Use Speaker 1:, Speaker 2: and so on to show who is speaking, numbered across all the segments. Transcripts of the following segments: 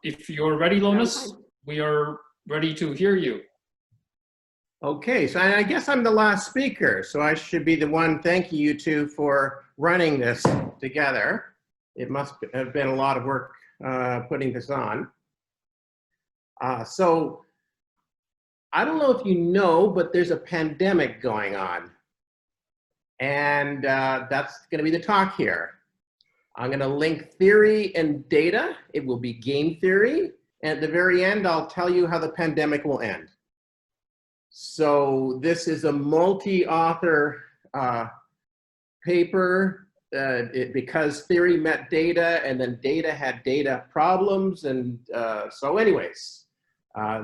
Speaker 1: If you're ready, Lonis, we are ready to hear you.
Speaker 2: Okay, so I guess I'm the last speaker, so I should be the one thanking you two for running this together. It must have been a lot of work putting this on. So I don't know if you know, but there's a pandemic going on. And that's going to be the talk here. I'm going to link theory and data. It will be game theory. And at the very end, I'll tell you how the pandemic will end. So this is a multi-author paper because theory met data and then data had data problems. And so anyways,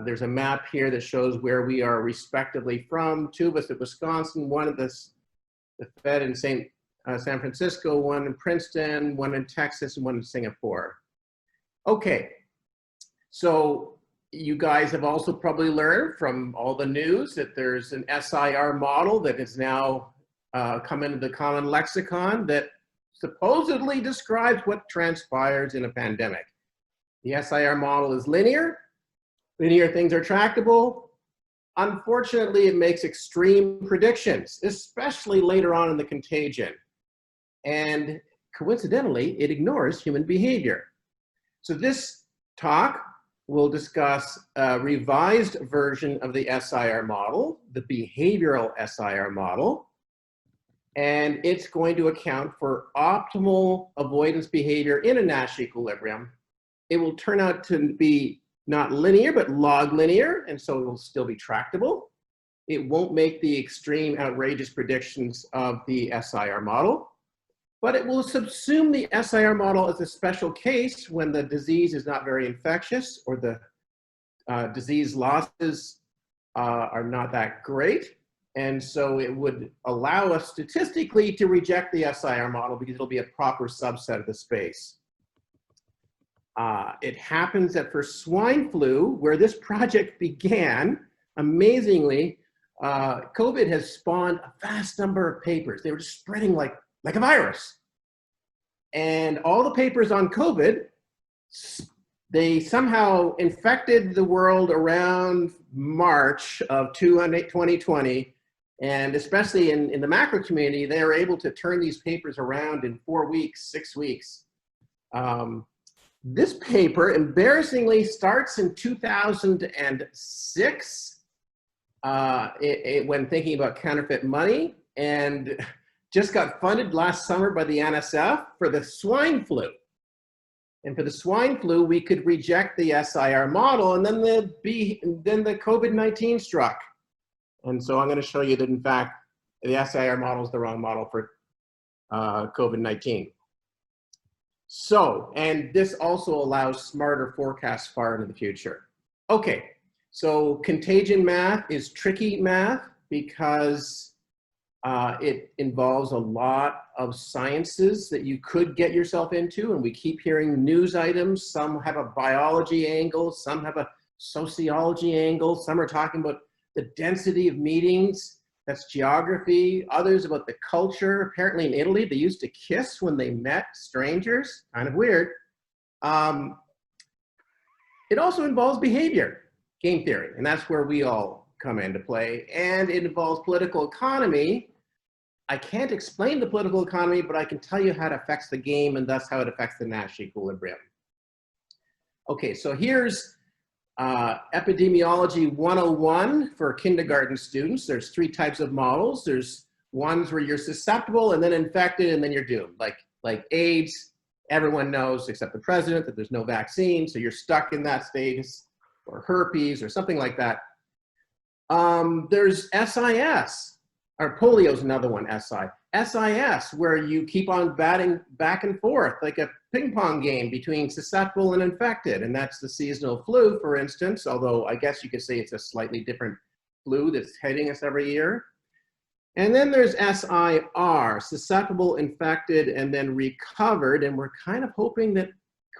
Speaker 2: there's a map here that shows where we are respectively from. Two of us at Wisconsin, one at the Fed in San Francisco, one in Princeton, one in Texas, and one in Singapore. Okay, so you guys have also probably learned from all the news that there's an SIR model that has now come into the common lexicon that supposedly describes what transpires in a pandemic. The SIR model is linear. Linear things are tractable. Unfortunately, it makes extreme predictions, especially later on in the contagion. And coincidentally, it ignores human behavior. So this talk will discuss a revised version of the SIR model, the behavioral SIR model, and it's going to account for optimal avoidance behavior in a Nash equilibrium. It will turn out to be not linear, but log linear, and so it will still be tractable. It won't make the extreme outrageous predictions of the SIR model, but it will subsume the SIR model as a special case when the disease is not very infectious or the disease losses are not that great. And so it would allow us statistically to reject the SIR model because it'll be a proper subset of the space. It happens that for swine flu, where this project began, amazingly, COVID has spawned a vast number of papers. They were just spreading like a virus. And all the papers on COVID, they somehow infected the world around March of 2020. And especially in the macro community, they were able to turn these papers around in 4 weeks, 6 weeks. This paper, embarrassingly, starts in 2006 when thinking about counterfeit money, and just got funded last summer by the NSF for the swine flu. And for the swine flu, we could reject the SIR model, and then the COVID-19 struck. And so I'm going to show you that, in fact, the SIR model is the wrong model for COVID-19. So, and this also allows smarter forecasts far into the future. Okay, so contagion math is tricky math because it involves a lot of sciences that you could get yourself into, and we keep hearing news items. Some have a biology angle, some have a sociology angle, some are talking about the density of meetings, that's geography, others about the culture. Apparently in Italy, they used to kiss when they met strangers, kind of weird. It also involves behavior, game theory, and that's where we all come into play. And it involves political economy. I can't explain the political economy, but I can tell you how it affects the game and thus how it affects the Nash equilibrium. Okay, so here's Epidemiology 101 for kindergarten students. There's 3 types of models. There's ones where you're susceptible and then infected and then you're doomed. Like AIDS, everyone knows except the president that there's no vaccine, so you're stuck in that status, or herpes or something like that. There's SIS, or polio is another one, SIS, where you keep on batting back and forth like a ping pong game between susceptible and infected, and that's the seasonal flu, for instance, although I guess you could say it's a slightly different flu that's hitting us every year. And then there's SIR, susceptible, infected, and then recovered, and we're kind of hoping that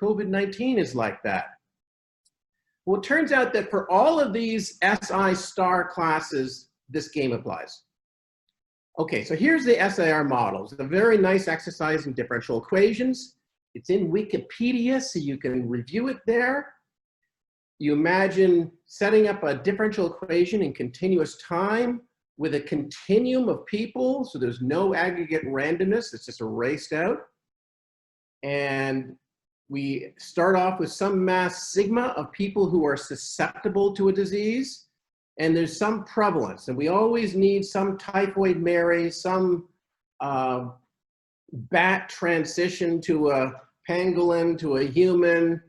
Speaker 2: COVID-19 is like that. Well, it turns out that for all of these SI star classes, this game applies. Okay, so here's the SIR models. It's a very nice exercise in differential equations. It's in Wikipedia, so you can review it there. You imagine setting up a differential equation in continuous time with a continuum of people, so there's no aggregate randomness, it's just erased out. And we start off with some mass sigma of people who are susceptible to a disease, and there's some prevalence, and we always need some typhoid Mary, some bat transition to a pangolin, to a human,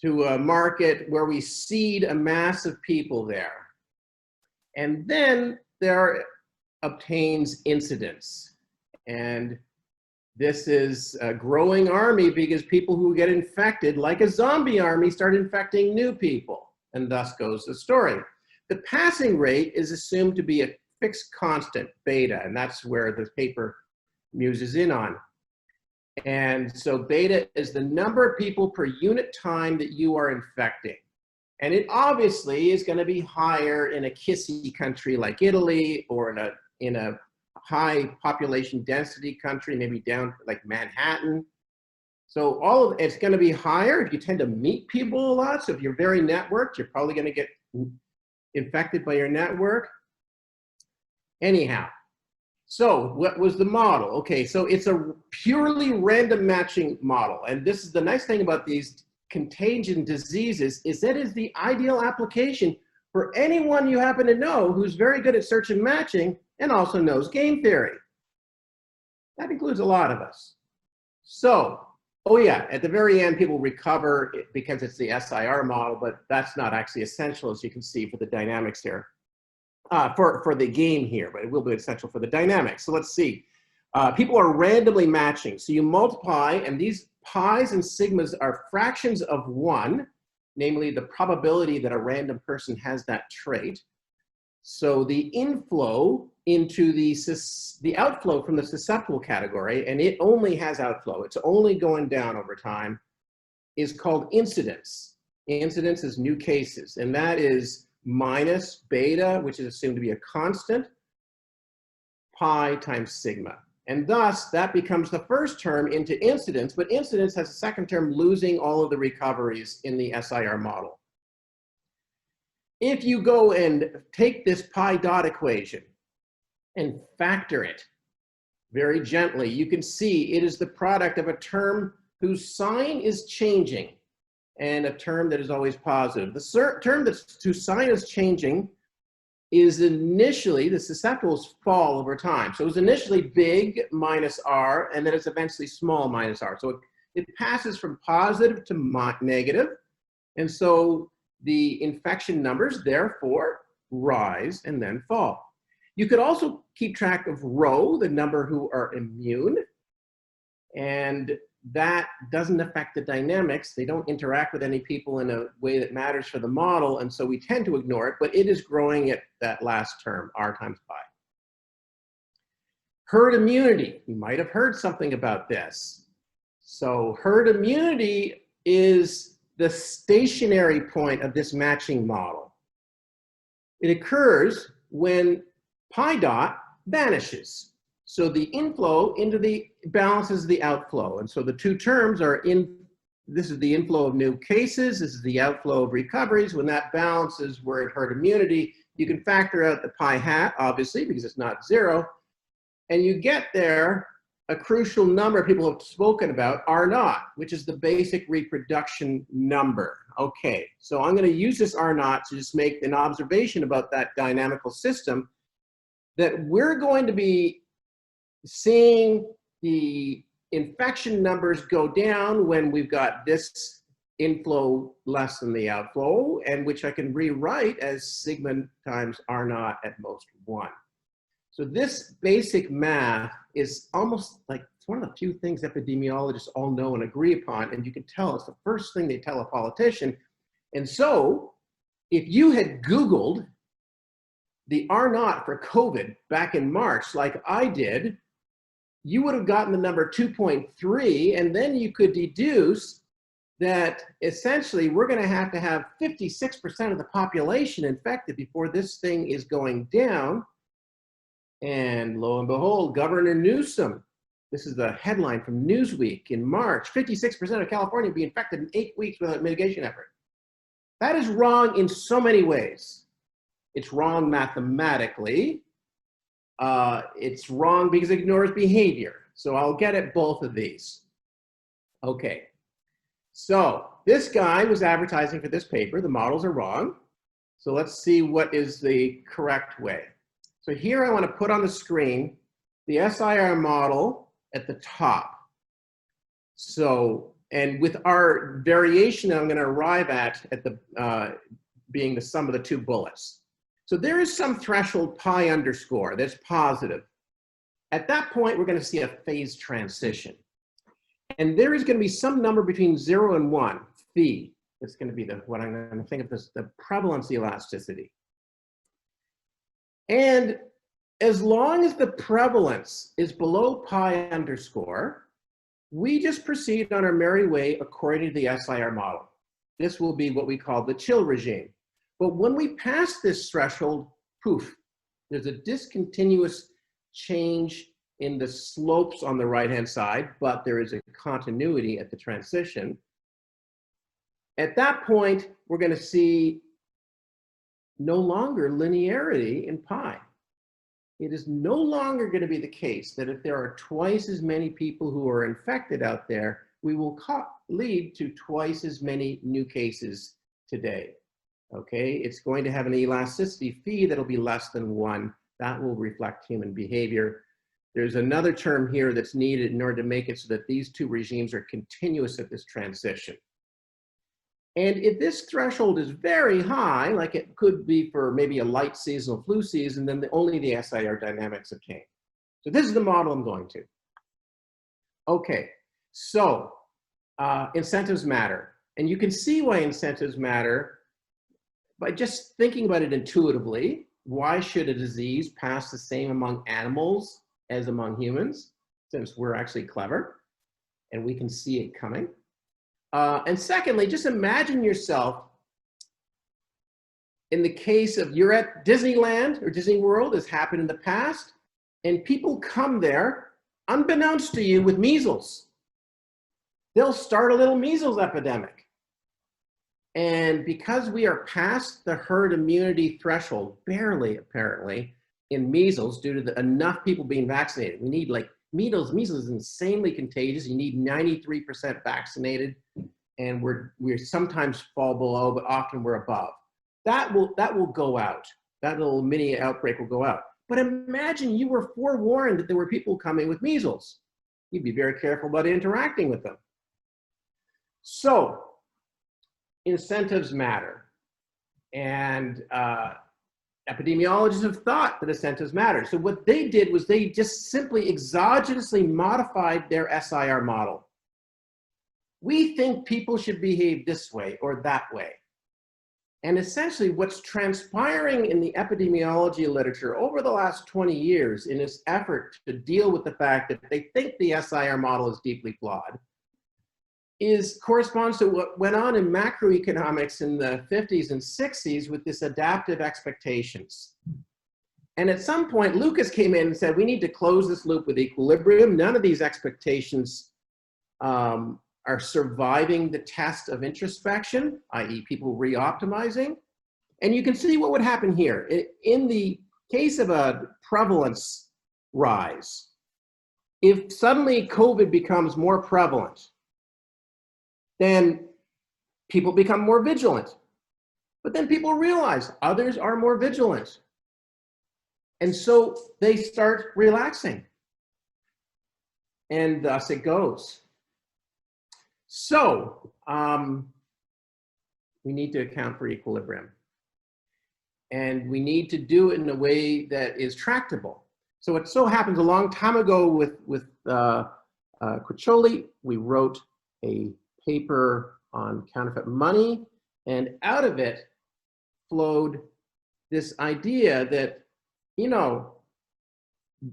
Speaker 2: to a market where we seed a mass of people there. And then there obtains incidence. And this is a growing army because people who get infected, like a zombie army, start infecting new people. And thus goes the story. The passing rate is assumed to be a fixed constant, beta, and that's where the paper muses in on. And so beta is the number of people per unit time that you are infecting. And it obviously is going to be higher in a kissy country like Italy, or in a high population density country, maybe down like Manhattan. So it's going to be higher if you tend to meet people a lot. So if you're very networked, you're probably going to get infected by your network. Anyhow, so what was the model? Okay, so it's a purely random matching model. And this is the nice thing about these contagion diseases, is that is the ideal application for anyone you happen to know who's very good at search and matching and also knows game theory. That includes a lot of us. So, oh yeah, at the very end, people recover because it's the SIR model, but that's not actually essential, as you can see, for the dynamics here, for the game here, but it will be essential for the dynamics. So let's see. People are randomly matching. So you multiply, and these pi's and sigmas are fractions of 1, namely the probability that a random person has that trait. So the inflow into the outflow from the susceptible category, and it only has outflow, it's only going down over time, is called incidence. Incidence is new cases, and that is minus beta, which is assumed to be a constant, pi times sigma. And thus, that becomes the first term into incidence, but incidence has a second term losing all of the recoveries in the SIR model. If you go and take this pi dot equation and factor it very gently, you can see it is the product of a term whose sign is changing and a term that is always positive. The term whose sign is changing is initially, the susceptibles fall over time. So it was initially big minus r, and then it's eventually small minus r. So it passes from positive to negative, and so the infection numbers therefore rise and then fall. You could also keep track of rho, the number who are immune, and that doesn't affect the dynamics. They don't interact with any people in a way that matters for the model, and so we tend to ignore it, but it is growing at that last term, r times pi. Herd immunity, you might have heard something about this. So herd immunity is the stationary point of this matching model. It occurs when pi dot vanishes. So the inflow into the balances the outflow. And so the two terms are this is the inflow of new cases, this is the outflow of recoveries. When that balances, we're at herd immunity. You can factor out the pi hat, obviously, because it's not 0. And you get there a crucial number people have spoken about, R naught, which is the basic reproduction number. Okay, so I'm going to use this R naught to just make an observation about that dynamical system, that we're going to be seeing the infection numbers go down when we've got this inflow less than the outflow, and which I can rewrite as sigma times R naught at most 1. So this basic math is almost like, it's one of the few things epidemiologists all know and agree upon, and you can tell it's the first thing they tell a politician. And so if you had Googled the R naught for COVID back in March, like I did, you would have gotten the number 2.3, and then you could deduce that essentially we're going to have 56% of the population infected before this thing is going down. And lo and behold, Governor Newsom This is the headline from Newsweek in March. 56% of California will be infected in 8 weeks without mitigation effort. That is wrong in so many ways. It's wrong mathematically. It's wrong because it ignores behavior. So I'll get at both of these. Okay. So this guy was advertising for this paper. The models are wrong. So let's see what is the correct way. So here I want to put on the screen the SIR model at the top. So, and with our variation I'm going to arrive at the being the sum of the two bullets. So there is some threshold pi underscore that's positive. At that point, we're going to see a phase transition. And there is going to be some number between 0 and 1, phi. It's going to be what I'm going to think of as the prevalence elasticity. And as long as the prevalence is below pi underscore, we just proceed on our merry way according to the SIR model. This will be what we call the chill regime. But when we pass this threshold, poof, there's a discontinuous change in the slopes on the right-hand side, but there is a continuity at the transition. At that point, we're going to see no longer linearity in pi. It is no longer going to be the case that if there are twice as many people who are infected out there, we will lead to twice as many new cases today. Okay, it's going to have an elasticity phi that'll be less than 1. That will reflect human behavior. There's another term here that's needed in order to make it so that these two regimes are continuous at this transition. And if this threshold is very high, like it could be for maybe a light seasonal flu season, then only the SIR dynamics obtain. So this is the model I'm going to. Okay, so incentives matter. And you can see why incentives matter by just thinking about it intuitively. Why should a disease pass the same among animals as among humans, since we're actually clever and we can see it coming? And secondly, just imagine yourself in the case of you're at Disneyland or Disney World, as happened in the past, and people come there unbeknownst to you with measles. They'll start a little measles epidemic. And because we are past the herd immunity threshold, barely apparently, in measles due to enough people being vaccinated. We need like measles is insanely contagious. You need 93% vaccinated, and we sometimes fall below, but often we're above. That will go out. That little mini outbreak will go out. But imagine you were forewarned that there were people coming with measles. You'd be very careful about interacting with them. So incentives matter, and epidemiologists have thought that incentives matter. So what they did was they just simply exogenously modified their SIR model. We think people should behave this way or that way. And essentially what's transpiring in the epidemiology literature over the last 20 years in this effort to deal with the fact that they think the SIR model is deeply flawed corresponds to what went on in macroeconomics in the 50s and 60s with this adaptive expectations. And at some point, Lucas came in and said, we need to close this loop with equilibrium. None of these expectations are surviving the test of introspection, i.e. people re-optimizing. And you can see what would happen here. In the case of a prevalence rise, if suddenly COVID becomes more prevalent, then people become more vigilant. But then people realize others are more vigilant. And so they start relaxing. And thus it goes. So we need to account for equilibrium. And we need to do it in a way that is tractable. So it so happens a long time ago with Quiccioli, we wrote a paper on counterfeit money, and out of it flowed this idea that, you know,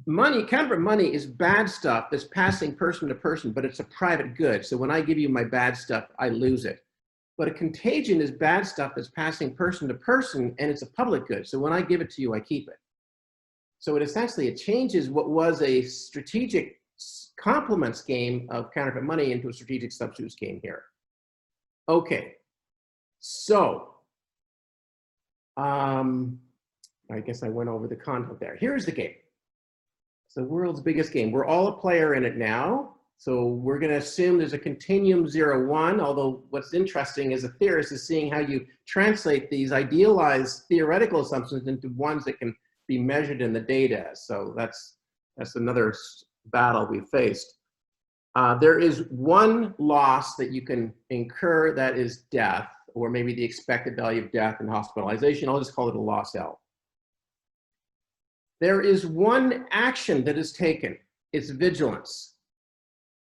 Speaker 2: counterfeit money is bad stuff that's passing person to person, but it's a private good. So when I give you my bad stuff, I lose it. But a contagion is bad stuff that's passing person to person, and it's a public good. So when I give it to you, I keep it. So it essentially, it changes what was a strategic complements game of counterfeit money into a strategic substitutes game here. Okay, so I guess I went over the content there. Here's the game. It's the world's biggest game. We're all a player in it now. So we're going to assume there's a continuum 0, 1, although what's interesting as a theorist is seeing how you translate these idealized theoretical assumptions into ones that can be measured in the data. So that's another battle we faced. There is one loss that you can incur, that is death, or maybe the expected value of death and hospitalization. I'll just call it a loss L. There is one action that is taken. It's vigilance.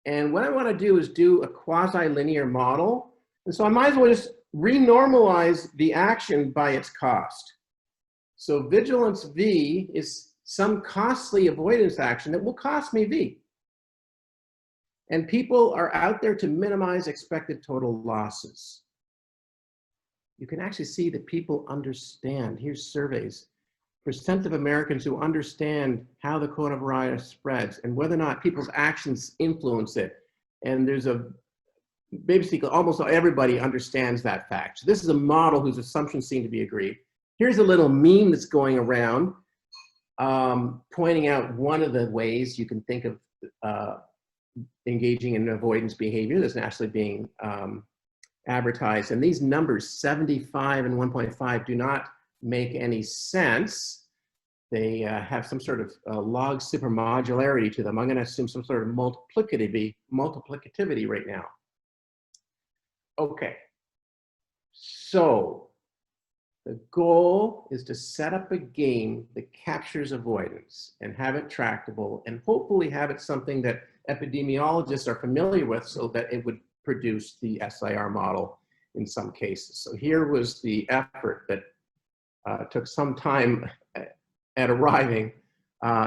Speaker 2: And what I want to do is do a quasi-linear model. And so I might as well just renormalize the action by its cost. So vigilance V is some costly avoidance action that will cost me V. And people are out there to minimize expected total losses. You can actually see that people understand. Here's surveys. Percent of Americans who understand how the coronavirus spreads and whether or not people's actions influence it. And there's basically almost everybody understands that fact. So this is a model whose assumptions seem to be agreed. Here's a little meme that's going around pointing out one of the ways you can think of engaging in avoidance behavior that's actually being advertised. And these numbers, 75 and 1.5, do not make any sense. They have some sort of log supermodularity to them. I'm going to assume some sort of multiplicativity right now. Okay, so the goal is to set up a game that captures avoidance and have it tractable and hopefully have it something that epidemiologists are familiar with so that it would produce the SIR model in some cases. So here was the effort that took some time at arriving.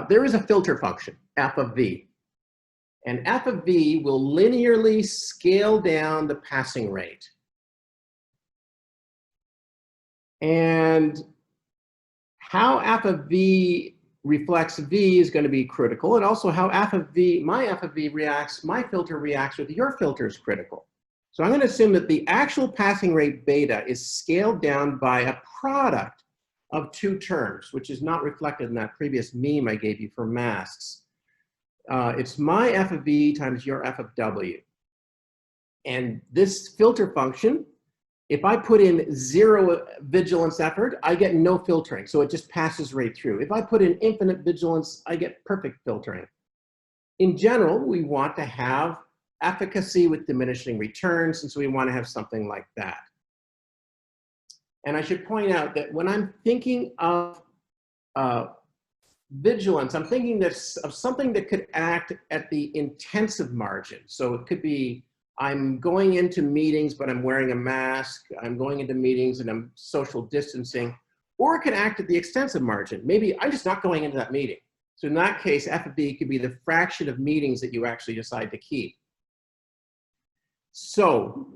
Speaker 2: There is a filter function, f of v. And f of v will linearly scale down the passing rate. And how f of v reflects v is going to be critical, and also how my f of v reacts, my filter reacts with your filter is critical. So I'm going to assume that the actual passing rate beta is scaled down by a product of two terms, which is not reflected in that previous meme I gave you for masks. It's my f of v times your f of w. And this filter function, if I put in 0 vigilance effort, I get no filtering. So it just passes right through. If I put in infinite vigilance, I get perfect filtering. In general, we want to have efficacy with diminishing returns, and so we want to have something like that. And I should point out that when I'm thinking of vigilance, I'm thinking of something that could act at the intensive margin. So it could be, I'm going into meetings, but I'm wearing a mask. I'm going into meetings and I'm social distancing. Or it could act at the extensive margin. Maybe I'm just not going into that meeting. So in that case, f of v could be the fraction of meetings that you actually decide to keep. So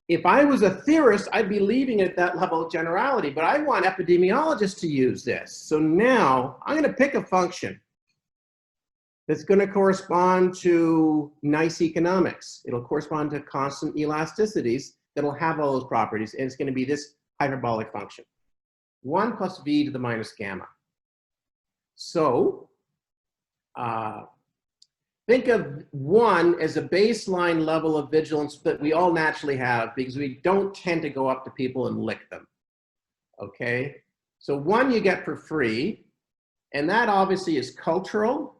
Speaker 2: if I was a theorist, I'd be leaving it at that level of generality, but I want epidemiologists to use this. So now I'm going to pick a function that's going to correspond to nice economics. It'll correspond to constant elasticities that'll have all those properties, and it's going to be this hyperbolic function. 1 plus v to the minus gamma. So think of 1 as a baseline level of vigilance that we all naturally have because we don't tend to go up to people and lick them. Okay? So 1 you get for free, and that obviously is cultural.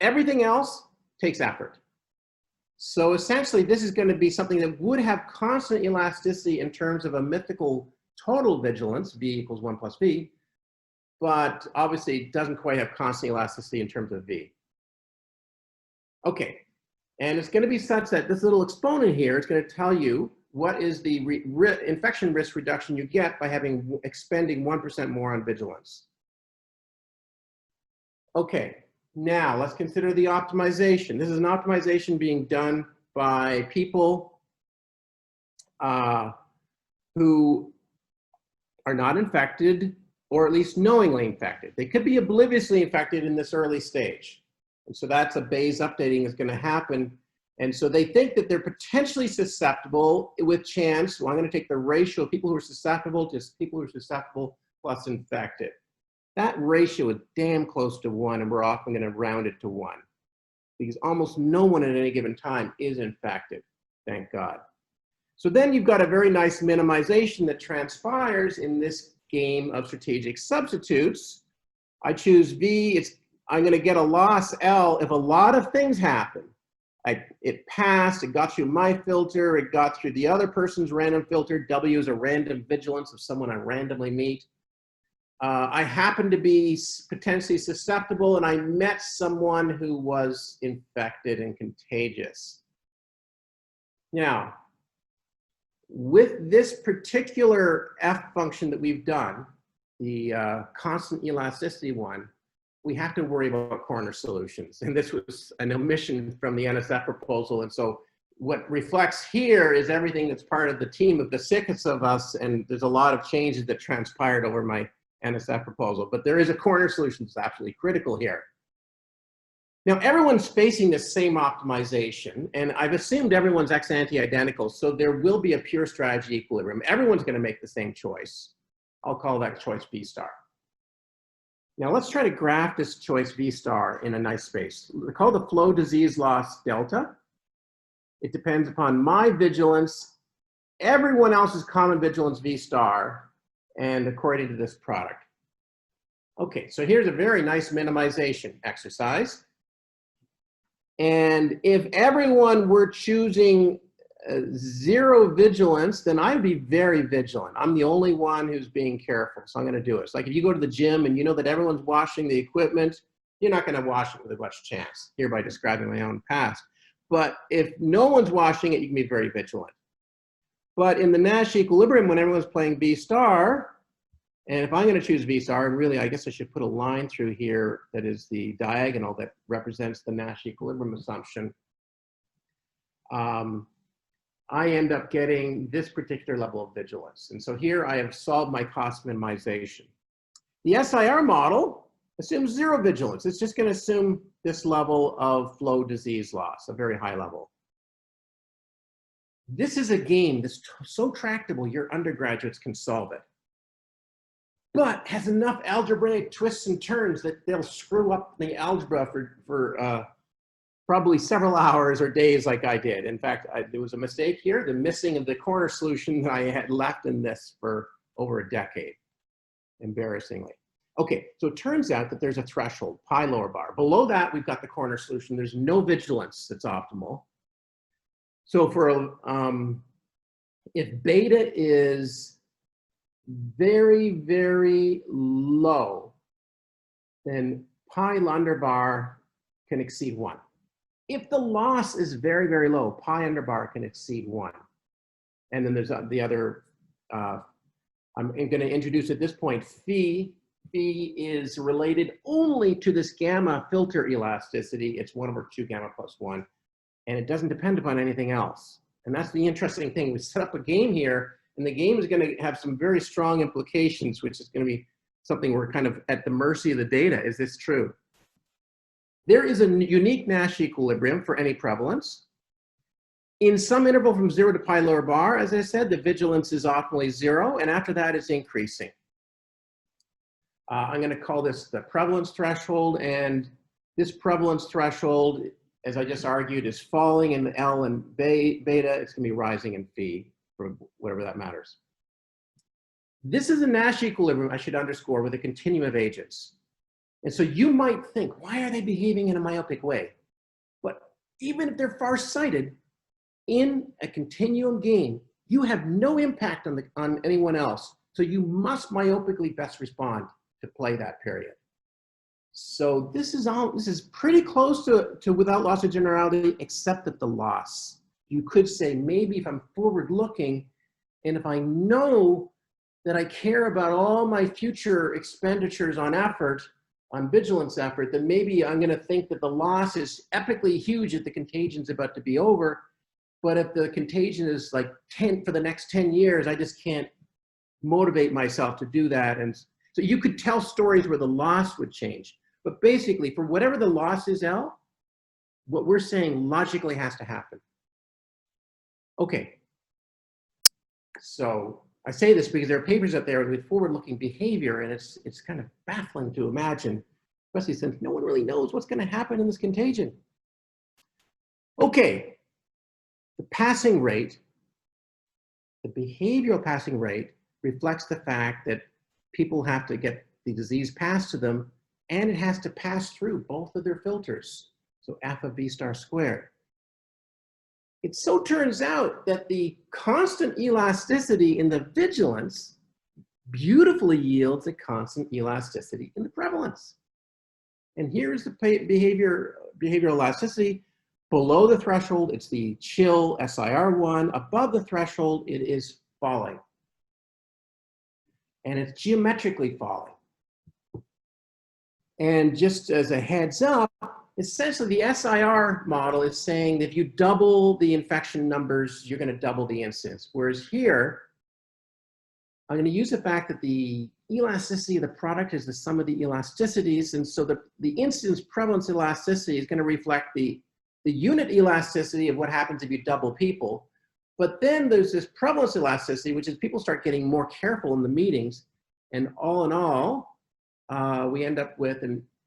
Speaker 2: Everything else takes effort. So essentially, this is going to be something that would have constant elasticity in terms of a mythical total vigilance, v equals 1 plus v, but obviously it doesn't quite have constant elasticity in terms of v. Okay, and it's going to be such that this little exponent here is going to tell you what is the infection risk reduction you get by expending 1% more on vigilance. Okay, now let's consider the optimization. This is an optimization being done by people who are not infected or at least knowingly infected. They could be obliviously infected in this early stage. And so that's a Bayes updating is going to happen. And so they think that they're potentially susceptible with chance. Well, I'm going to take the ratio of people who are susceptible to people who are susceptible plus infected. That ratio is damn close to 1, and we're often going to round it to 1 because almost no one at any given time is infected, thank God. So then you've got a very nice minimization that transpires in this game of strategic substitutes. I choose V, I'm going to get a loss L if a lot of things happen. It passed, it got through my filter, it got through the other person's random filter. W is a random vigilance of someone I randomly meet. I happened to be potentially susceptible, and I met someone who was infected and contagious. Now, with this particular F function that we've done, the constant elasticity one, we have to worry about corner solutions. And this was an omission from the NSF proposal. And so what reflects here is everything that's part of the team of the sickest of us. And there's a lot of changes that transpired over my NSF proposal. But there is a corner solution that's absolutely critical here. Now, everyone's facing the same optimization. And I've assumed everyone's ex-ante identical. So there will be a pure strategy equilibrium. Everyone's going to make the same choice. I'll call that choice B star. Now let's try to graph this choice V star in a nice space. We call the flow disease loss delta. It depends upon my vigilance, everyone else's common vigilance V star, and according to this product. Okay, so here's a very nice minimization exercise. And if everyone were choosing 0 vigilance, then I'd be very vigilant. I'm the only one who's being careful, so I'm going to do it. It's like if you go to the gym and you know that everyone's washing the equipment, you're not going to wash it with much chance, hereby describing my own past. But if no one's washing it, you can be very vigilant. But in the Nash equilibrium, when everyone's playing V star, and if I'm going to choose V star, and really I guess I should put a line through here that is the diagonal that represents the Nash equilibrium assumption, I end up getting this particular level of vigilance. And so here I have solved my cost minimization. The SIR model assumes 0 vigilance. It's just going to assume this level of flow disease loss, a very high level. This is a game that's so tractable, your undergraduates can solve it. But has enough algebraic twists and turns that they'll screw up the algebra for probably several hours or days like I did. In fact, there was a mistake here, the missing of the corner solution that I had left in this for over a decade, embarrassingly. Okay, so it turns out that there's a threshold, pi lower bar. Below that, we've got the corner solution. There's no vigilance that's optimal. So for if beta is very, very low, then pi under bar can exceed 1. If the loss is very, very low, pi under bar can exceed 1. And then there's the other, I'm going to introduce at this point phi. Phi is related only to this gamma filter elasticity. It's 1 over 2 gamma plus 1. And it doesn't depend upon anything else. And that's the interesting thing. We set up a game here, and the game is going to have some very strong implications, which is going to be something we're kind of at the mercy of the data. Is this true? There is a unique Nash equilibrium for any prevalence. In some interval from 0 to pi lower bar, as I said, the vigilance is optimally 0, and after that it's increasing. I'm going to call this the prevalence threshold, and this prevalence threshold, as I just argued, is falling in L and beta. It's going to be rising in phi, for whatever that matters. This is a Nash equilibrium, I should underscore, with a continuum of agents. And so you might think, why are they behaving in a myopic way? But even if they're farsighted, in a continuum game, you have no impact on anyone else. So you must myopically best respond to play that period. So this is pretty close to without loss of generality, except that the loss. You could say maybe if I'm forward looking, and if I know that I care about all my future expenditures on effort, on vigilance effort, then maybe I'm going to think that the loss is epically huge if the contagion's about to be over. But if the contagion is like 10 for the next 10 years, I just can't motivate myself to do that. And So you could tell stories where the loss would change. But basically, for whatever the loss is, L, what we're saying logically has to happen. Okay. So I say this because there are papers out there with forward-looking behavior, and it's kind of baffling to imagine, especially since no one really knows what's going to happen in this contagion. Okay, the passing rate, the behavioral passing rate reflects the fact that people have to get the disease passed to them, and it has to pass through both of their filters. So f of v star squared. It so turns out that the constant elasticity in the vigilance beautifully yields a constant elasticity in the prevalence. And here's the behavioral elasticity. Below the threshold, it's the chill SIR1. Above the threshold, it is falling. And it's geometrically falling. And just as a heads up, essentially the SIR model is saying that if you double the infection numbers, you're going to double the incidence. Whereas here, I'm going to use the fact that the elasticity of the product is the sum of the elasticities. And so the incidence prevalence elasticity is going to reflect the unit elasticity of what happens if you double people. But then there's this prevalence elasticity, which is people start getting more careful in the meetings. And all in all, we end up with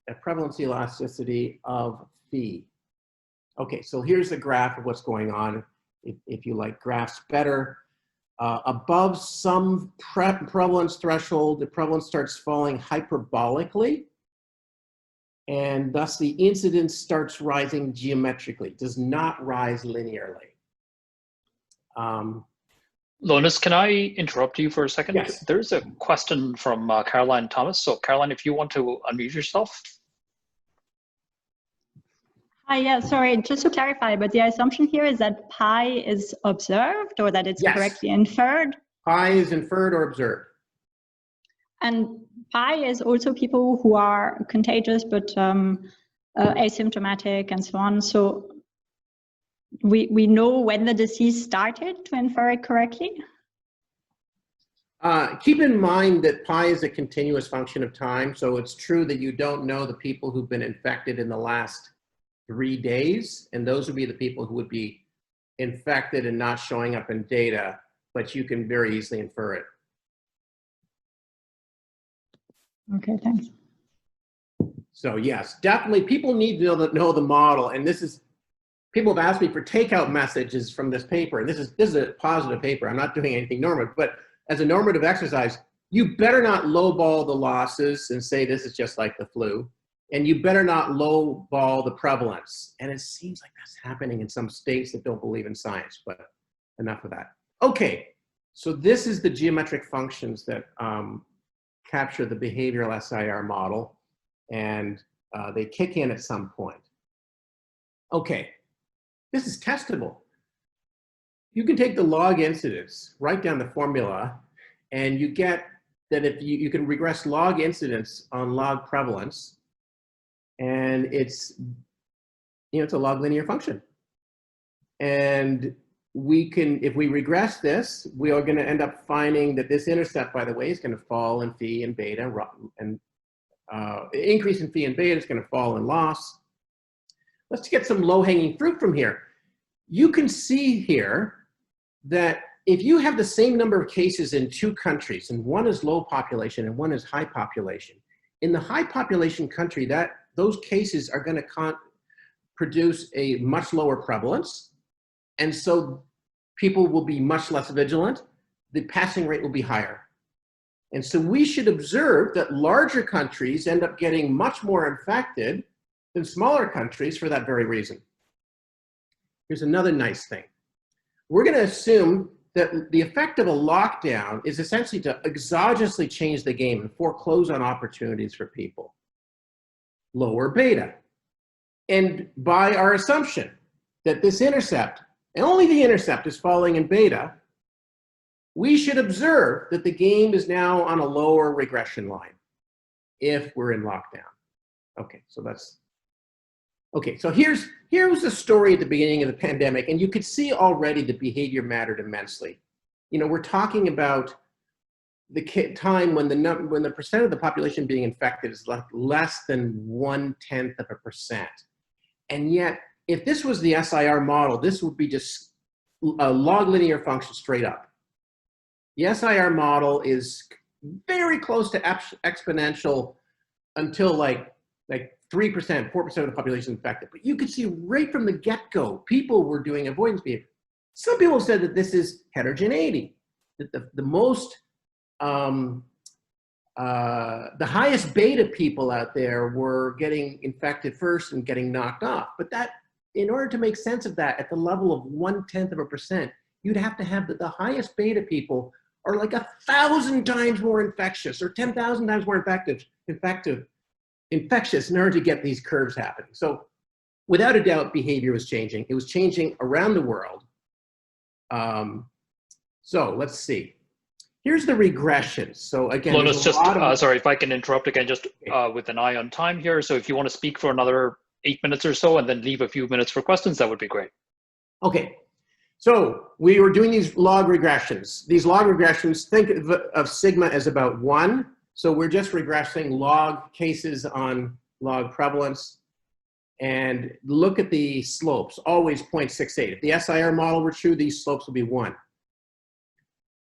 Speaker 2: a prevalence elasticity of phi. Okay, so here's the graph of what's going on. If you like graphs better, above some prevalence threshold, the prevalence starts falling hyperbolically, and thus the incidence starts rising geometrically, does not rise linearly.
Speaker 3: Lonas, can I interrupt you for a second?
Speaker 2: Yes.
Speaker 3: There's a question from Caroline Thomas. So Caroline, if you want to unmute yourself.
Speaker 4: Hi, yeah, sorry, just to clarify, but the assumption here is that pi is observed or that it's correctly inferred?
Speaker 2: Pi is inferred or observed.
Speaker 4: And pi is also people who are contagious but asymptomatic and so on. So we know when the disease started to infer it correctly?
Speaker 2: Keep in mind that pi is a continuous function of time. So it's true that you don't know the people who've been infected in the last 3 days, and those would be the people who would be infected and not showing up in data, but you can very easily infer it.
Speaker 4: Okay, thanks.
Speaker 2: So yes, definitely people need to know the model, and this is, people have asked me for takeout messages from this paper, and this is a positive paper. I'm not doing anything normative, but as a normative exercise, you better not lowball the losses and say this is just like the flu. And you better not lowball the prevalence. And it seems like that's happening in some states that don't believe in science, but enough of that. Okay, so this is the geometric functions that capture the behavioral SIR model, and they kick in at some point. Okay, this is testable. You can take the log incidence, write down the formula, and you get that if you can regress log incidence on log prevalence, and it's a log linear function. And we can, if we regress this, we are going to end up finding that this intercept, by the way, is going to fall in phi and beta, and increase in phi and beta is going to fall in loss. Let's get some low-hanging fruit from here. You can see here that if you have the same number of cases in 2 countries, and one is low population and one is high population, in the high population country, those cases are going to produce a much lower prevalence. And so people will be much less vigilant. The passing rate will be higher. And so we should observe that larger countries end up getting much more infected than smaller countries for that very reason. Here's another nice thing. We're going to assume that the effect of a lockdown is essentially to exogenously change the game and foreclose on opportunities for people. Lower beta. And by our assumption that this intercept, and only the intercept, is falling in beta, we should observe that the game is now on a lower regression line if we're in lockdown. Okay, so that's, okay, so here was the story at the beginning of the pandemic, and you could see already the behavior mattered immensely. You know, we're talking about time when the percent of the population being infected is less than 0.1%. And yet, if this was the SIR model, this would be just a log linear function straight up. The SIR model is very close to exponential until like 3%, 4% of the population infected. But you could see right from the get-go, people were doing avoidance behavior. Some people said that this is heterogeneity, that the highest beta people out there were getting infected first and getting knocked off. But that, in order to make sense of that at the level of 0.1%, you'd have to have the highest beta people are like 1,000 times more infectious or 10,000 times more infectious in order to get these curves happening. So without a doubt, behavior was changing. It was changing around the world. So let's see. Here's the regression. So again,
Speaker 3: Lonas, just sorry if I can interrupt again, just with an eye on time here. So if you want to speak for another 8 minutes or so and then leave a few minutes for questions, that would be great.
Speaker 2: Okay. So we were doing these log regressions. These log regressions, think of sigma as about 1. So we're just regressing log cases on log prevalence. And look at the slopes, always 0.68. If the SIR model were true, these slopes would be 1.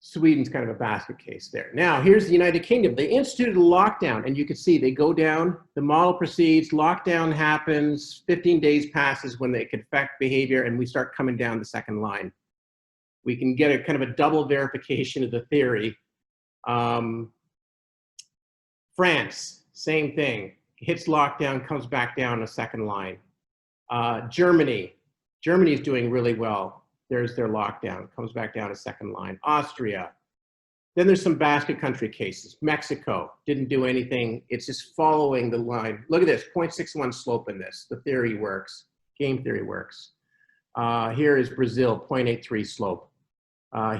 Speaker 2: Sweden's kind of a basket case there. Now, here's the United Kingdom. They instituted a lockdown, and you can see they go down, the model proceeds, lockdown happens, 15 days passes when they can affect behavior, and we start coming down the second line. We can get a kind of a double verification of the theory. France, same thing. Hits lockdown, comes back down a second line. Germany is doing really well. There's their lockdown, comes back down a second line. Austria. Then there's some basket country cases. Mexico didn't do anything. It's just following the line. Look at this, 0.61 slope in this. The theory works, game theory works. Here is Brazil, 0.83 slope.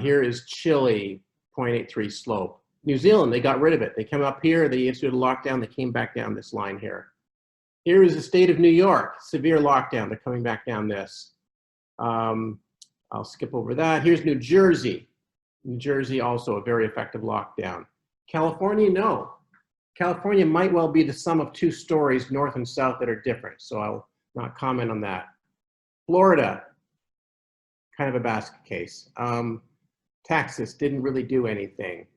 Speaker 2: Here is Chile, 0.83 slope. New Zealand, they got rid of it. They came up here, they instituted a lockdown, they came back down this line here. Here is the state of New York, severe lockdown, they're coming back down this. I'll skip over that. Here's New Jersey. New Jersey, also a very effective lockdown. California, no. California might well be the sum of 2 stories, north and south, that are different, so I'll not comment on that. Florida, kind of a basket case. Texas didn't really do anything.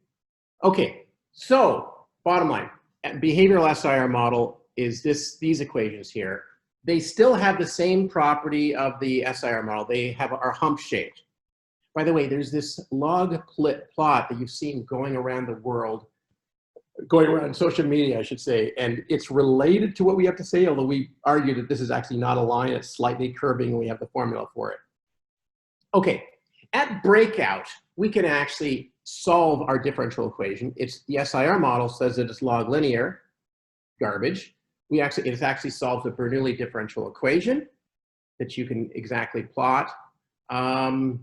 Speaker 2: Okay, so bottom line, behavioral SIR model is these equations here. They still have the same property of the SIR model. They are hump shaped. By the way, there's this log plot that you've seen going around the world, going around social media, I should say, and it's related to what we have to say, although we argue that this is actually not a line, it's slightly curving, and we have the formula for it. Okay, at breakout, we can actually solve our differential equation. The SIR model says that it's log linear, garbage. It actually solves a Bernoulli differential equation that you can exactly plot. And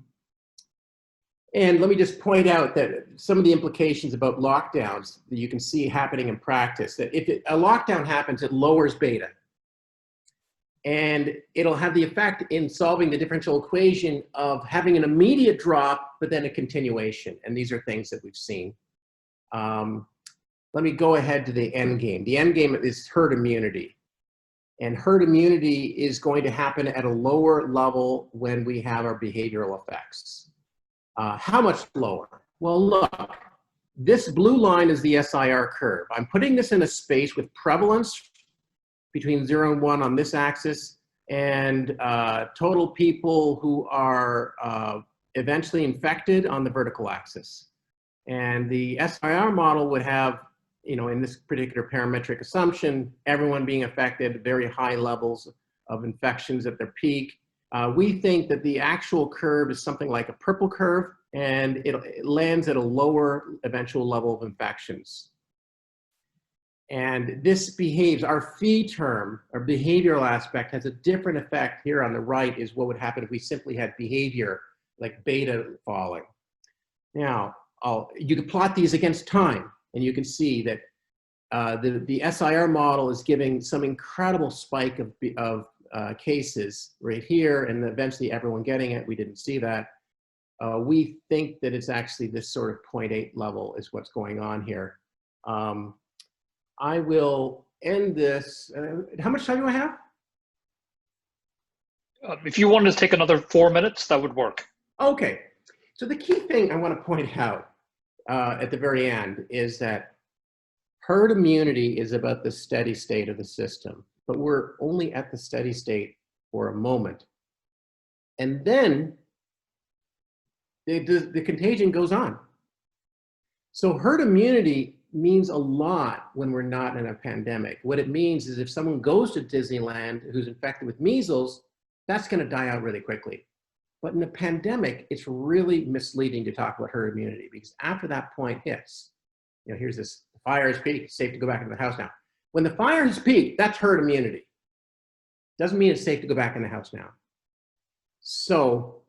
Speaker 2: let me just point out that some of the implications about lockdowns that you can see happening in practice, that if a lockdown happens, it lowers beta. And it'll have the effect in solving the differential equation of having an immediate drop, but then a continuation. And these are things that we've seen. Let me go ahead to the end game. The end game is herd immunity. And herd immunity is going to happen at a lower level when we have our behavioral effects. How much lower? Well, look, this blue line is the SIR curve. I'm putting this in a space with prevalence between 0 and 1 on this axis, and total people who are eventually infected on the vertical axis. And the SIR model would have, in this particular parametric assumption, everyone being affected, very high levels of infections at their peak. We think that the actual curve is something like a purple curve, and it lands at a lower eventual level of infections. And this behaves, our phi term, our behavioral aspect, has a different effect here on the right, is what would happen if we simply had behavior like beta falling. Now, you can plot these against time, and you can see that the SIR model is giving some incredible spike of cases right here, and eventually everyone getting it. We didn't see that. We think that it's actually this sort of 0.8 level is what's going on here. I will end this. How much time do I have?
Speaker 3: If you wanted to take another 4 minutes, that would work.
Speaker 2: Okay. So the key thing I want to point out at the very end is that herd immunity is about the steady state of the system, but we're only at the steady state for a moment. And then the contagion goes on. So herd immunity means a lot when we're not in a pandemic. What it means is if someone goes to Disneyland who's infected with measles, that's going to die out really quickly. But in a pandemic, it's really misleading to talk about herd immunity because after that point hits, here's this, the fire has peaked, it's safe to go back into the house now. When the fire has peaked, that's herd immunity. Doesn't mean it's safe to go back in the house now. So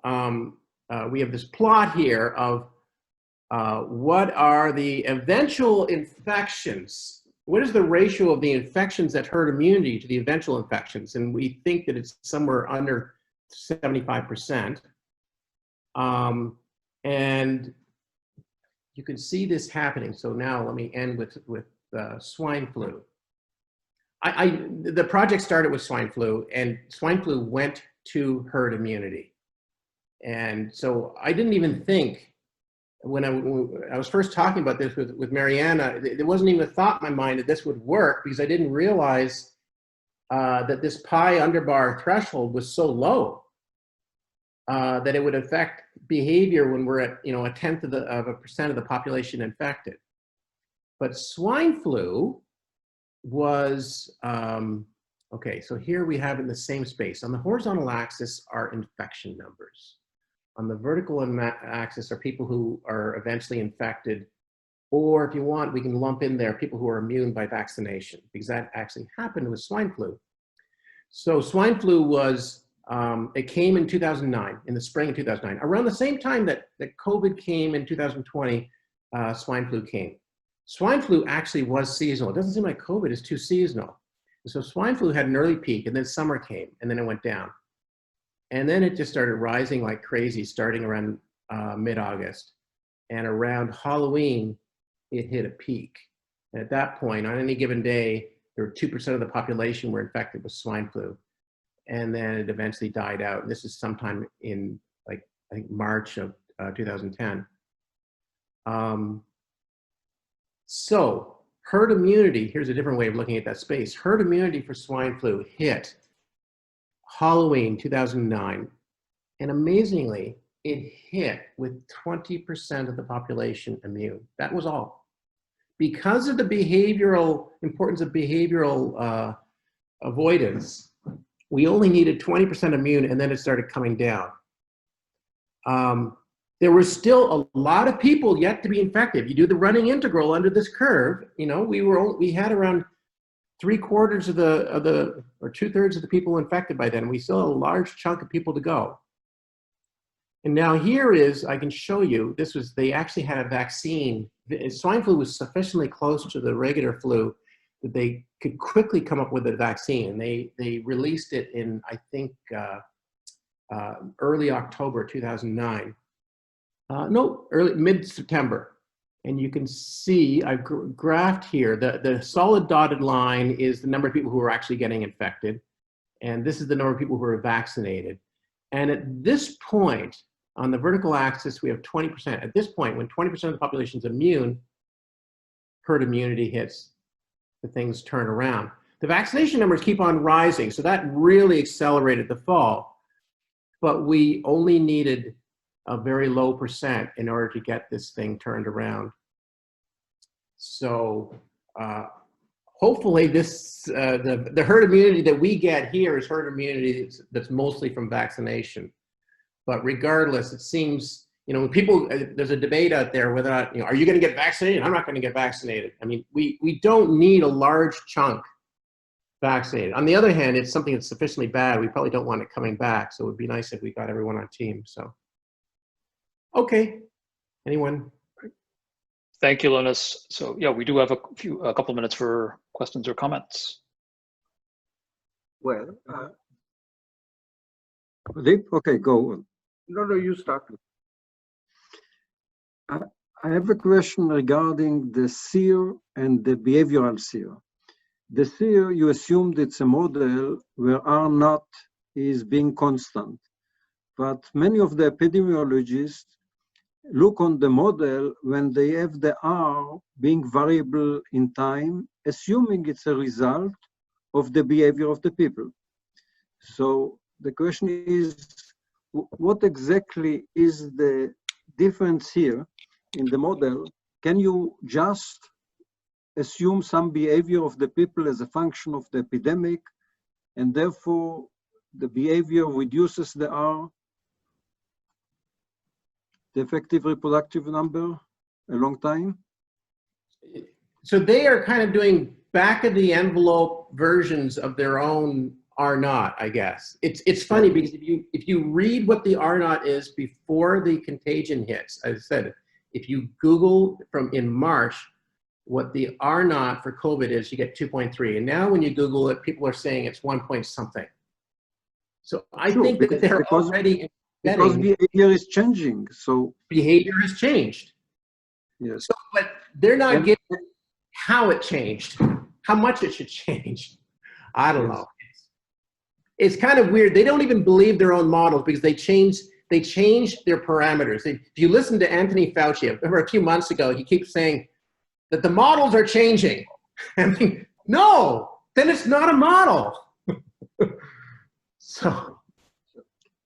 Speaker 2: we have this plot here of what are the eventual infections? What is the ratio of the infections at herd immunity to the eventual infections? And we think that it's somewhere under 75%. And you can see this happening. So now let me end with swine flu. The project started with swine flu, and swine flu went to herd immunity. And so I didn't even think, when I was first talking about this with Mariana, there wasn't even a thought in my mind that this would work because I didn't realize that this pi underbar threshold was so low that it would affect behavior when we're at 1/10 of a percent of the population infected. But swine flu was, okay, so here we have in the same space. On the horizontal axis are infection numbers. On the vertical axis are people who are eventually infected, or if you want, we can lump in there people who are immune by vaccination, because that actually happened with swine flu. So swine flu was, it came in 2009, in the spring of 2009. Around the same time that COVID came in 2020, swine flu came. Swine flu actually was seasonal. It doesn't seem like COVID is too seasonal. So swine flu had an early peak, and then summer came, and then it went down. And then it just started rising like crazy starting around mid-August. And around Halloween, it hit a peak. And at that point, on any given day, there were 2% of the population were infected with swine flu. And then it eventually died out. And this is sometime in, I think, March of 2010. So herd immunity, here's a different way of looking at that space. Herd immunity for swine flu hit Halloween 2009, and amazingly, it hit with 20% of the population immune. That was all. Because of the importance of behavioral avoidance, we only needed 20% immune, and then it started coming down. There were still a lot of people yet to be infected. If you do the running integral under this curve, we had around 3/4 or 2/3 of the people infected by then. We still had a large chunk of people to go. And now here is, I can show you, they actually had a vaccine. Swine flu was sufficiently close to the regular flu that they could quickly come up with a vaccine. And they released it in, I think, early October 2009. No, mid-September. And you can see, I've graphed here, the solid dotted line is the number of people who are actually getting infected. And this is the number of people who are vaccinated. And at this point, on the vertical axis, we have 20%. At this point, when 20% of the population is immune, herd immunity hits, the things turn around. The vaccination numbers keep on rising, so that really accelerated the fall. But we only needed a very low percent in order to get this thing turned around. So hopefully the herd immunity that we get here is herd immunity that's mostly from vaccination. But regardless, it seems, people, there's a debate out there whether or not, are you going to get vaccinated? I'm not going to get vaccinated. I mean, we don't need a large chunk vaccinated. On the other hand, it's something that's sufficiently bad, we probably don't want it coming back. So it would be nice if we got everyone on team. So, okay, anyone?
Speaker 3: Thank you, Linus. So yeah, we do have a couple minutes for questions or comments.
Speaker 5: Well, Deep, okay, go on. No, you start. I have a question regarding the SEER and the behavioral SEER. The SEER, you assumed it's a model where R naught is being constant, but many of the epidemiologists look on the model when they have the R being variable in time, assuming it's a result of the behavior of the people. So the question is, what exactly is the difference here in the model? Can you just assume some behavior of the people as a function of the epidemic, and therefore the behavior reduces the R, the effective reproductive number, a long time?
Speaker 2: So they are kind of doing back of the envelope versions of their own R naught, I guess. It's funny because if you read what the R naught is before the contagion hits, as I said, if you Google from in March what the R naught for COVID is, you get 2.3. And now when you Google it, people are saying it's 1 point something. So I think that they're already
Speaker 5: because behavior is changing. So
Speaker 2: behavior has changed.
Speaker 5: Yes.
Speaker 2: So, but they're not getting how it changed, how much it should change. I don't know. It's kind of weird. They don't even believe their own models because they change their parameters. If you listen to Anthony Fauci, I remember a few months ago, he keeps saying that the models are changing. I mean, no, then it's not a model. So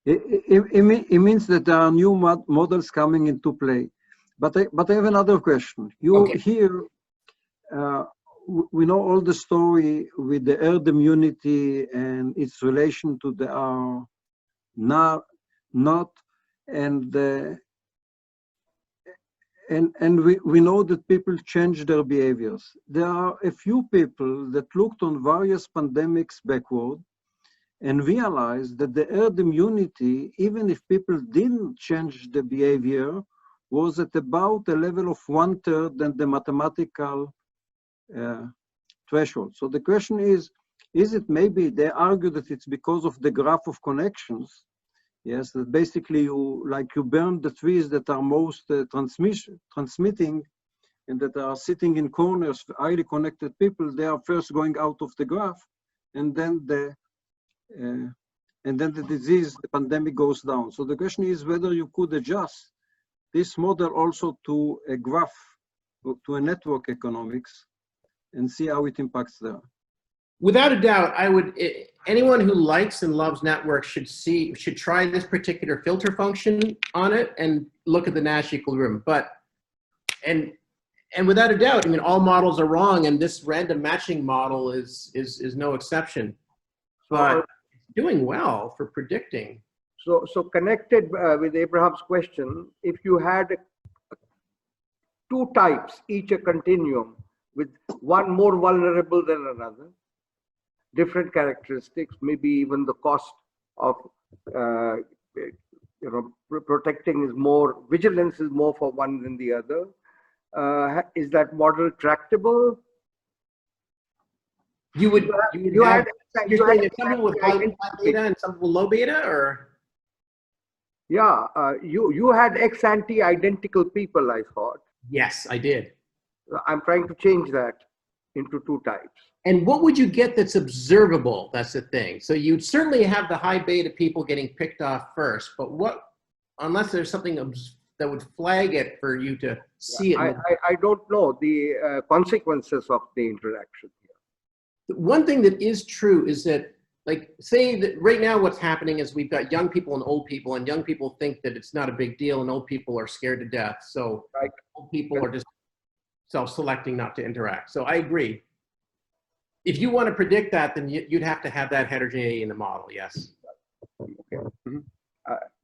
Speaker 5: it means that there are new models coming into play. But I have another question. Here, we know all the story with the herd immunity and its relation to the R naught, and we know that people change their behaviors. There are a few people that looked on various pandemics backward and realized that the herd immunity, even if people didn't change the behavior, was at about a level of 1/3 than the mathematical threshold. So the question is it maybe they argue that it's because of the graph of connections? Yes, that basically you burn the trees that are most transmitting and that are sitting in corners, highly connected people. They are first going out of the graph, and then the disease, the pandemic goes down. So the question is whether you could adjust this model also to a graph, to a network economics, and see how it impacts there.
Speaker 2: without a doubt, anyone who likes and loves networks should try this particular filter function on it and look at the Nash equilibrium. And without a doubt, I mean, all models are wrong, and this random matching model is no exception. But it's doing well for predicting.
Speaker 6: So connected with Abraham's question, if you had two types, each a continuum, with one more vulnerable than another, different characteristics, maybe even the cost of protecting is more, vigilance is more for one than the other. Is that model tractable?
Speaker 2: You're saying it's someone with high beta and someone with low beta, or?
Speaker 6: Yeah, you had ex-ante identical people, I thought.
Speaker 2: Yes, I did.
Speaker 6: I'm trying to change that into two types.
Speaker 2: And what would you get that's observable? That's the thing. So you'd certainly have the high beta people getting picked off first, but what, unless there's something that would flag it for you to see it.
Speaker 6: I don't know the consequences of the interaction here.
Speaker 2: One thing that is true is that, like, say that right now what's happening is we've got young people and young people think that it's not a big deal and old people are scared to death. So old people are just self-selecting not to interact. So I agree. If you want to predict that, then you'd have to have that heterogeneity in the model, yes.
Speaker 6: Okay. Mm-hmm.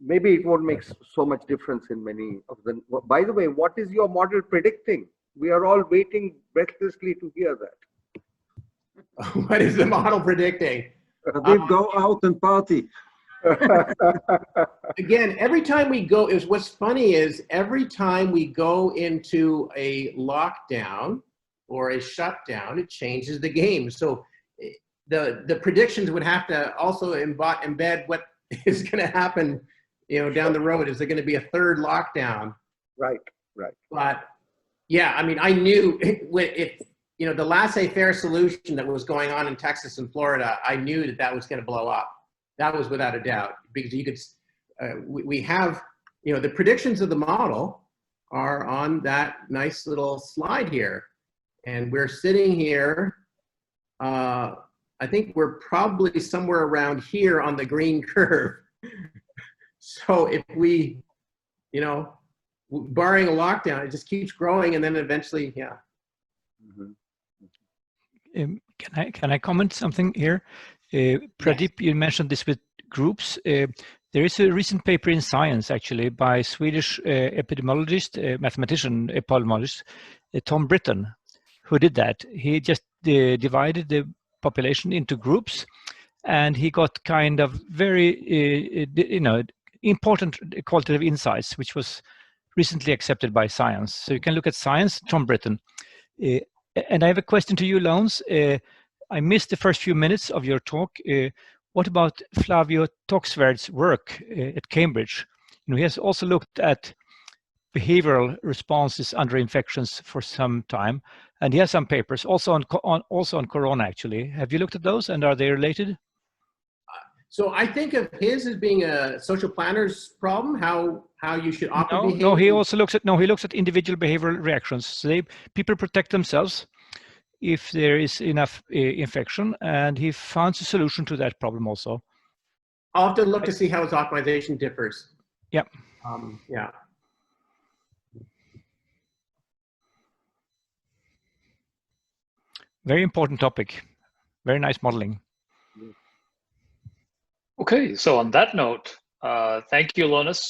Speaker 6: Maybe it won't make so much difference in many of them. By the way, what is your model predicting? We are all waiting breathlessly to hear that.
Speaker 2: What is the model predicting?
Speaker 5: They go out and party.
Speaker 2: Again, every time we go, what's funny is every time we go into a lockdown or a shutdown, it changes the game. So the predictions would have to also embed what is going to happen, down the road. Is there going to be a third lockdown?
Speaker 6: Right. Right.
Speaker 2: But yeah, I mean, I knew if you know the laissez-faire solution that was going on in Texas and Florida, I knew that that was going to blow up. That was without a doubt, because you could, we have, you know, the predictions of the model are on that nice little slide here, and we're sitting here. I think we're probably somewhere around here on the green curve. So if we, you know, barring a lockdown, it just keeps growing, and then eventually, yeah.
Speaker 7: Can I comment something here? Pradeep,
Speaker 2: Yes.
Speaker 7: you mentioned this with groups. There is a recent paper in Science, actually, by Swedish epidemiologist, mathematician, epidemiologist, Tom Britton, who did that. He just divided the population into groups, and he got kind of very, you know, important qualitative insights, which was recently accepted by Science. So you can look at Science, Tom Britton. And I have a question to you, Loans. I missed the first few minutes of your talk. What about Flavio Toxverd's work at Cambridge? You know, he has also looked at behavioral responses under infections for some time, and he has some papers also on corona. Actually, have you looked at those, and are they related?
Speaker 2: So I think of his as being a social planner's problem. How you should opt to behave.
Speaker 7: No. He also looks at individual behavioral reactions. So people protect themselves if there is enough infection, and he found a solution to that problem also.
Speaker 2: I'll have to look to see how his optimization differs.
Speaker 7: Yeah.
Speaker 2: Yeah.
Speaker 7: Very important topic. Very nice modeling.
Speaker 3: Okay, so on that note, thank you, Lonas.